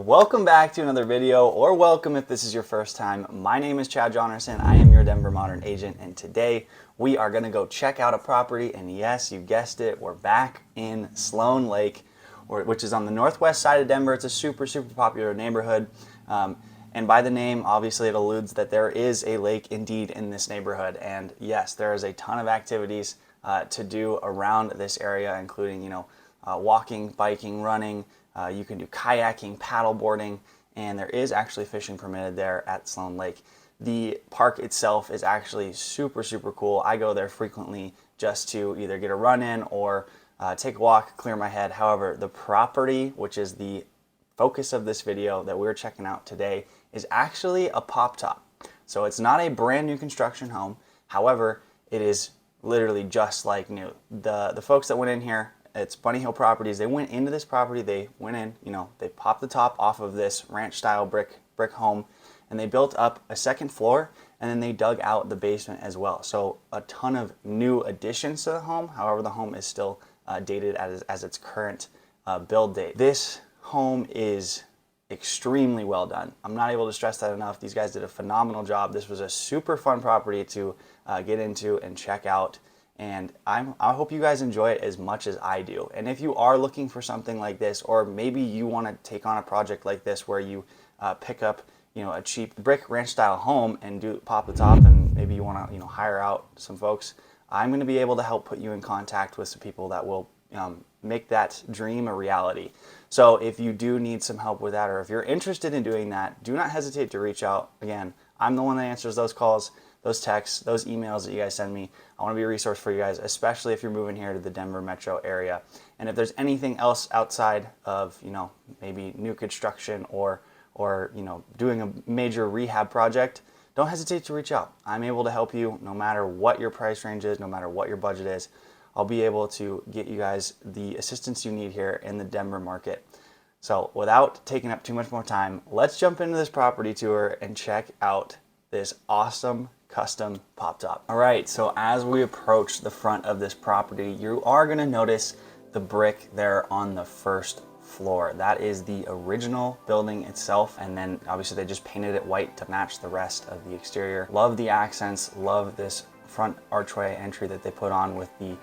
Welcome back to another video, or welcome if this is your first time. My name is Johnerson. I am your Denver Modern agent, and today we are going to go check out a property. And yes, you guessed it, we're back in Sloan Lake, which is on the northwest side of Denver. It's a super popular neighborhood. And by the name, obviously it alludes that there is a lake indeed in this neighborhood. And yes, there is a ton of activities to do around this area, including, walking, biking, running. You can do kayaking, paddle boarding, and there is actually fishing permitted there at Sloan Lake. The park itself is actually super cool. I go there frequently just to either get a run in or take a walk, clear my head. However, the property, which is the focus of this video that we're checking out today, is actually a pop top. So it's not a brand new construction home. However, it is literally just like new. The folks that went in here, it's Bunny Hill Properties, they went into this property, they went in, they popped the top off of this ranch style brick home, and they built up a second floor, and then they dug out the basement as well. So a ton of new additions to the home. However, the home is still dated as its current build date. This home is extremely well done. I'm not able to stress that enough. These guys did a phenomenal job. This was a super fun property to get into and check out. And I hope you guys enjoy it as much as I do. And if you are looking for something like this, or maybe you want to take on a project like this where you pick up a cheap brick ranch style home and pop the top, and maybe you want to hire out some folks, I'm going to be able to help put you in contact with some people that will make that dream a reality. So if you do need some help with that, or if you're interested in doing that, do not hesitate to reach out. Again, I'm the one that answers those calls, those texts, those emails that you guys send me. I want to be a resource for you guys, especially if you're moving here to the Denver metro area. And if there's anything else outside of, maybe new construction or doing a major rehab project, don't hesitate to reach out. I'm able to help you no matter what your price range is, no matter what your budget is. I'll be able to get you guys the assistance you need here in the Denver market. So without taking up too much more time, let's jump into this property tour and check out this awesome custom pop top. All right, so as we approach the front of this property, you are going to notice the brick there on the first floor. That is the original building itself, and then obviously they just painted it white to match the rest of the exterior. Love the accents, love this front archway entry that they put on with the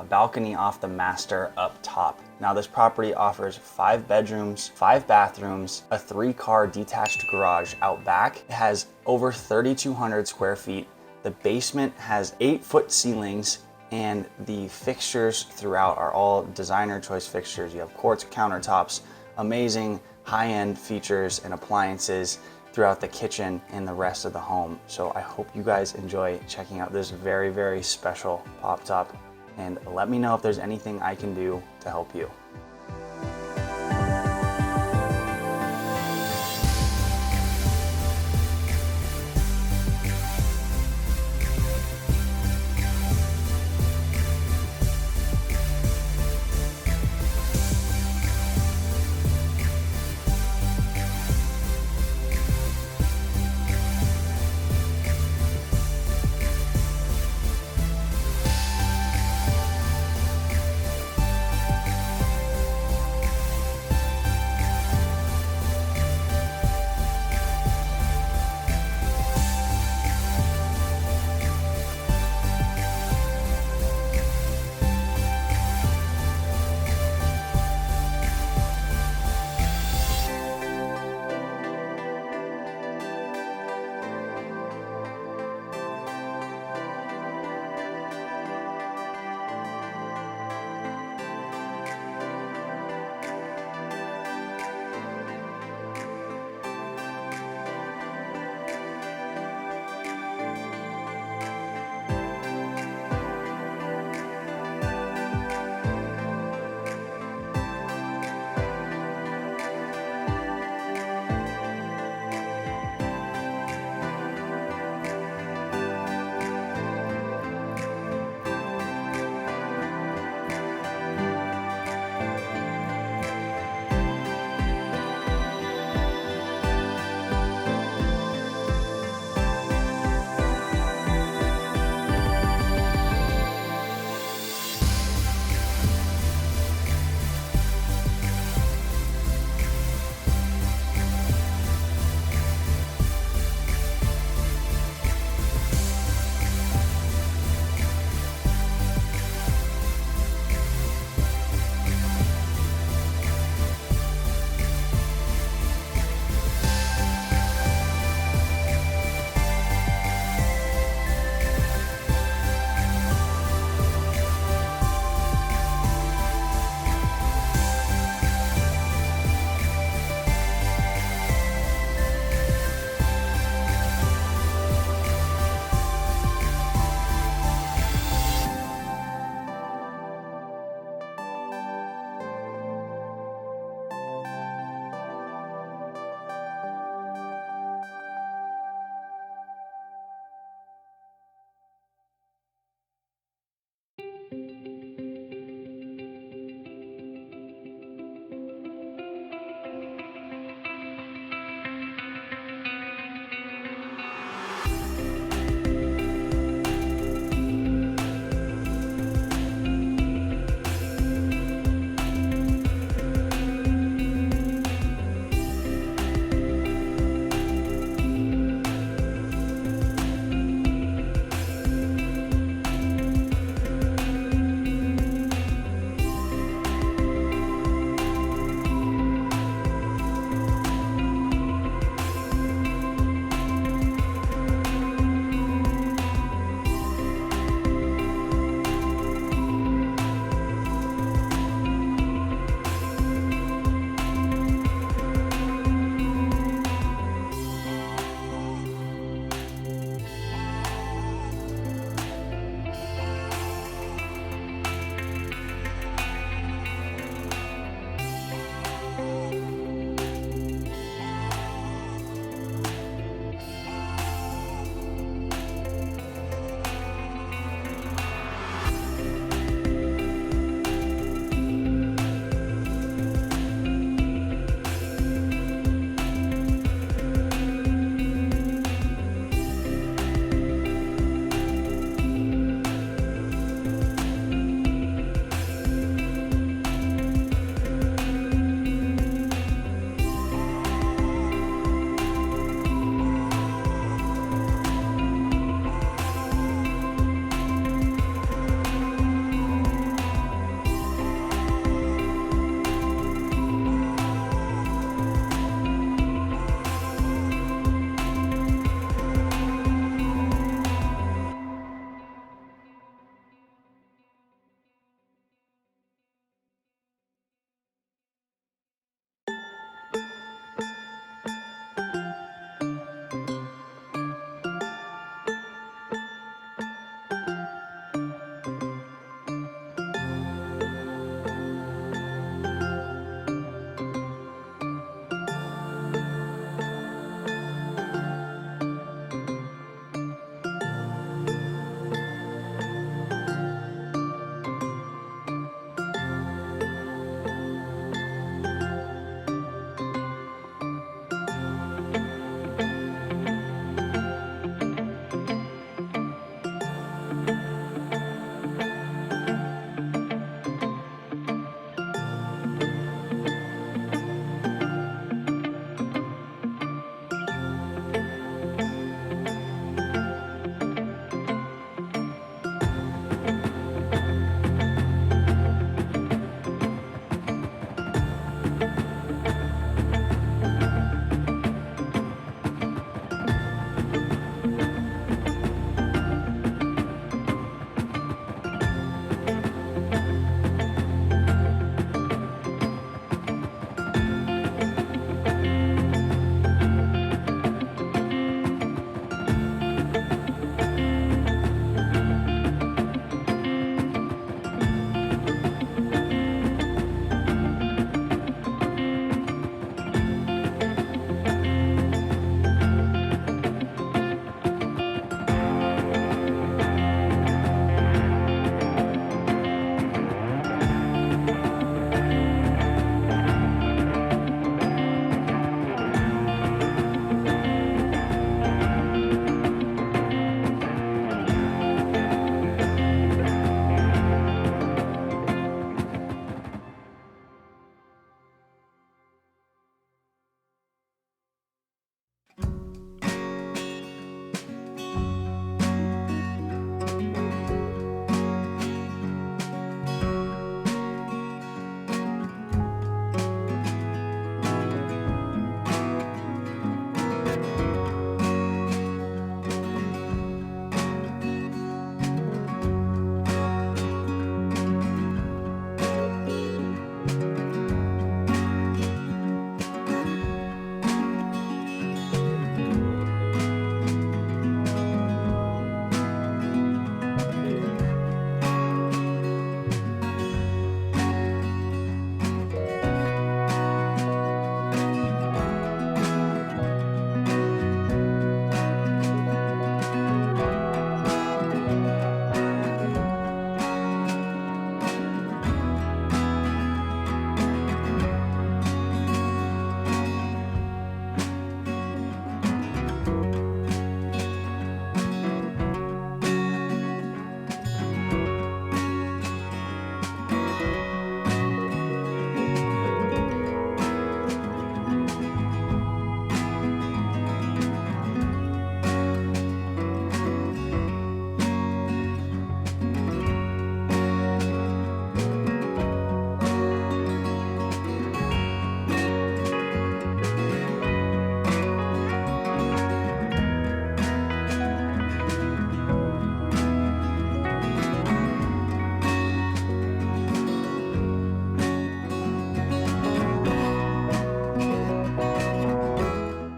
balcony off the master up top. Now this property offers 5 bedrooms, 5 bathrooms, a 3-car detached garage out back. It has over 3,200 square feet. The basement has 8-foot ceilings, and the fixtures throughout are all designer choice fixtures. You have quartz countertops, amazing high-end features and appliances throughout the kitchen and the rest of the home. So I hope you guys enjoy checking out this very special pop top, and let me know if there's anything I can do to help you.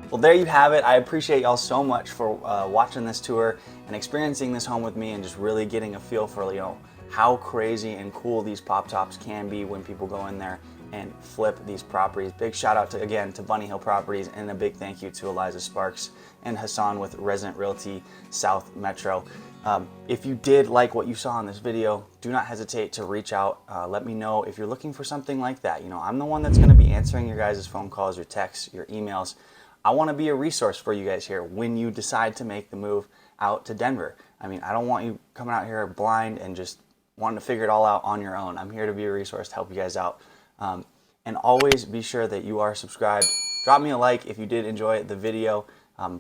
Well, there you have it. I appreciate y'all so much for watching this tour and experiencing this home with me, and just really getting a feel for, you know, how crazy and cool these pop tops can be when people go in there and flip these properties. Big shout out to, again, to Bunny Hill Properties, and a big thank you to Eliza Sparks and Hasan with Resident Realty South Metro. If you did like what you saw in this video, do not hesitate to reach out. Let me know if you're looking for something like that. You know, I'm the one that's going to be answering your guys' phone calls, your texts, your emails. I want to be a resource for you guys here when you decide to make the move out to Denver. I mean, I don't want you coming out here blind and just wanting to figure it all out on your own. I'm here to be a resource to help you guys out. And always be sure that you are subscribed. Drop me a like if you did enjoy the video.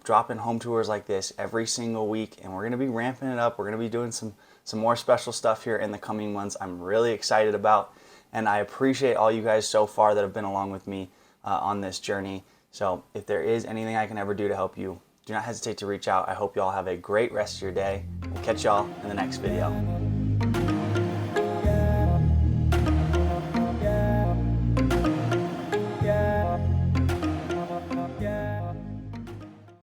Dropping home tours like this every single week, and we're going to be ramping it up. We're going to be doing some more special stuff here in the coming months. I'm really excited about, and I appreciate all you guys so far that have been along with me on this journey. So if there is anything I can ever do to help you, do not hesitate to reach out. I hope you all have a great rest of your day. We'll catch y'all in the next video.